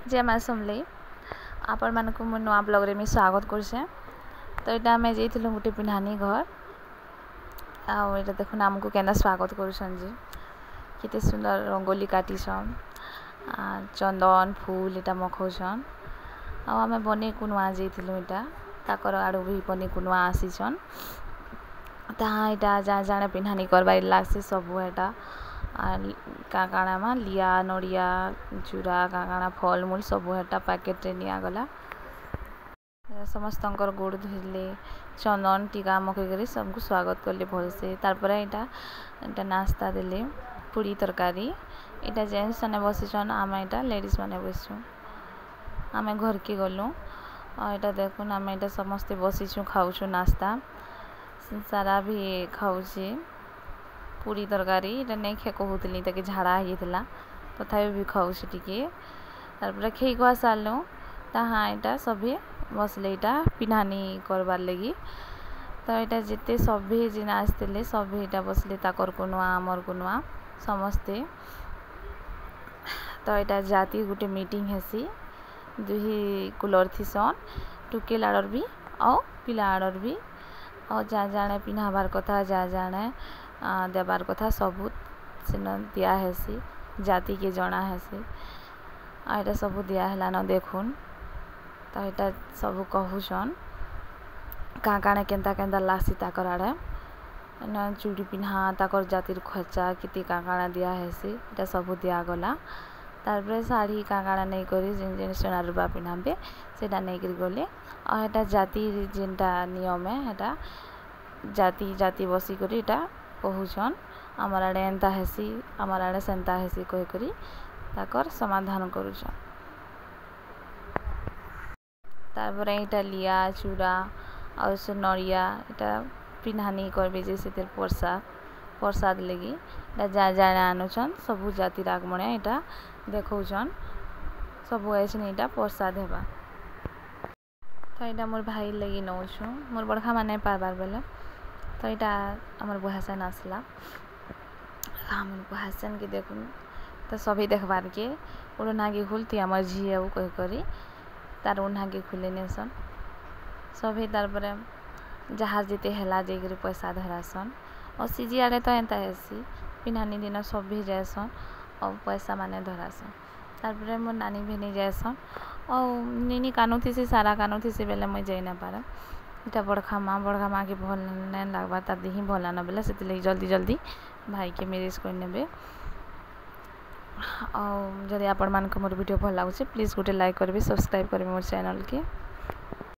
जय माँ समलेई आपण मानक मो नुआ ब्लॉग रे मी स्वागत करछे। तो इटा आम जाइलु गोटे पिन्हानी घर आटा देखुन आमको केना स्वागत करुछन जी केते सुंदर रंगोली काटीछन चंदन फूल इटा मखौछन आमे बने कुनुआ जाइलु इटा ताकर आड़ू भी बने कुनुआ आसीछन ता इटा जा जाने पिन्हानी करबार लागसे सब एटा काकाणा मा लिया नड़िया चूड़ा काकाणा फल मूल सब हेटा पैकेट रे निया गला समस्त गोड़ धोले चंदन टीका मकई सबको स्वागत कले भल से तार इटा नाश्ता देले पूरी तरकारी इटा जेंट्स माने बसिछन आम इटा लेडीज माने बसछु आम घर के गलु इटा देखुन आम इटा समस्ते बसिछु खाऊछु नाश्ता सारा भी खाऊछे पूरी तरकारी इटा नहीं खे कहूली ताकि झाड़ा होता तथापि भी खाऊँ टिके तार खे खुआ सारू हाँ इटा सभी बसले इटा पिन्हानी करबार लगी तो इटा जिते सभी जिन आसते सभी इटा बसले ताकर कुनुआ आमर कुनुआ समस्ते तो इटा जाति गोटे मीटिंग हेसी दुही कूलर थिसन टुकेल आड़र भी और पिला आड़र भी और जा जाने पिन्हाबार कथा जा जाने देबार कथा सबू सिन दिया हेसी जाति के जना हेसी आटा सबू दिया है न देखुन तो यहाँ सब कहून क्या काणे केन्ता केन्ता लासी ताकर आड़े न चूड़ी पिन्हा ताकर जातिर खर्चा किति काकाणा दिया हेसी इटा सबू दिया गला तार शाढ़ी काकाणा नहीं करी जिन जिन सोना रूपा पिन्हाबे सेटा नहीं करी गले और एटा जाति जिनटा नियम है एटा जाति जाति बसी करी इटा कहून आमर आड़े एंता हेसी आमर आड़े सेंता हेसी कह करी ताकर समाधान करुछन तार इटा लिया चूड़ा और से नड़िया इटा पिन्हानी करबे जैसे प्रसाद लगी इटा जा जाने आनुछन सबू जाति आगमणे इटा देखौछन सबू ऐसे इटा प्रसाद हेबा तो इटा मोर भाई लगी नौछु मोर बड़खा माने पारबार बेले तो यहाँ आमर बुहासन आसला आमर बुहासन के देखुन तो सभी देखबार के उड़ना के खुलती आमर झीए कह करी तार उन्हा के खुले नेसन सभी तार जहाँ जीते हेला जाकर पैसा धरासन और सीजी आड़े तो एंता हेसी पिन्हानी दिन सभी जाएसन और पैसा माने धरासन तार मोर नानी भेनी जाएसन और निनी कानू थी सारा कानू थी बेले मुझे जाई ना पारे इटा बड़खा माँ के भल नहीं लगवा तार दिही भल न बेले से जल्दी जल्दी भाई के मैरेज कर नेबे और जदि आपण मान मोर वीडियो भल लगुचे प्लीज गोटे लाइक करेंगे सब्सक्राइब करेंगे मोर चैनल के।